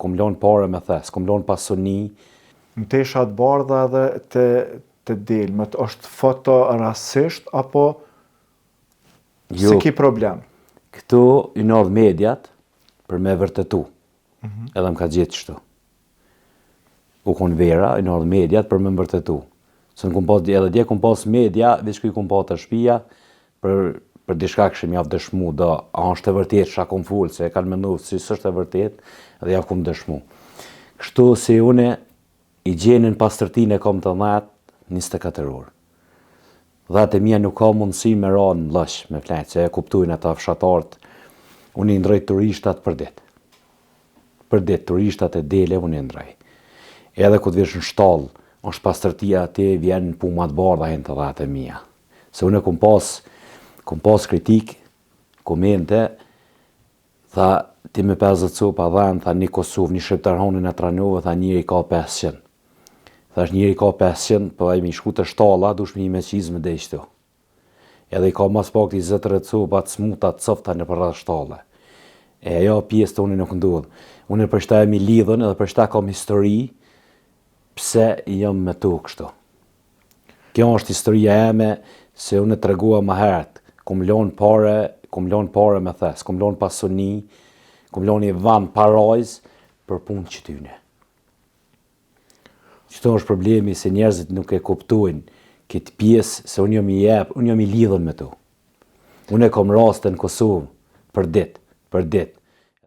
kom lonë pare me thes, kom lonë pasuni. Në teshat bardha edhe të delmet, është foto rasisht, apo se ki problem? Këtu i nodhë mediat për me vërtetu, edhe më ka gjithë qëtu. U konë vera, i nodhë mediat për me vërtetu. Se në kumpos, edhe dje kom pas media, veç kuj kom pas të shpia, për dishka këshim javë dëshmu, a është e vërtet që a kom full, se e kanë mendu si së është e vërtet, edhe javë kom dëshmu. Kështu si une, i gjenin pastërtin e kom të 24 orë. Dhatë e mija nuk ka mundësi me ra në lësh, me fletë, se e kuptujnë ata fshatartë, unë i ndroj turishtat për ditë. Për ditë, turishtat e dele, unë i ndroj. Edhe këtë vish në shtallë, është pastërtia ati, vjen pumat bardha hin të dhatë e mija. Se unë kom pas kritik, komente, tha, ti me 50 cupa dhanë, tha një Kosovë, një shqiptar honin e tranuve, tha njëri ka 500. Tha është njëri ka 500, po e mi shku të shtalla, dush me i me qizë me dhejshtu. Edhe i ka mas pak të 20 cupa të smuta të cofta në përra shtalle. E ajo pjesë të unë nuk ndodhë. Unë për shta e mi lidhën edhe për shta kam histori, pse jam me tu kështu. Kjo është historia eme, se unë të regua ma herët, kom lonë pare me thes, kom lonë pasuni, kom lonë i vanë parajz për punë që tyne. Qëto është problemi se njerëzit nuk e kuptojnë këtë pjesë se unë jam i lidhën me tu. Unë e kom raste në Kosovë për ditë,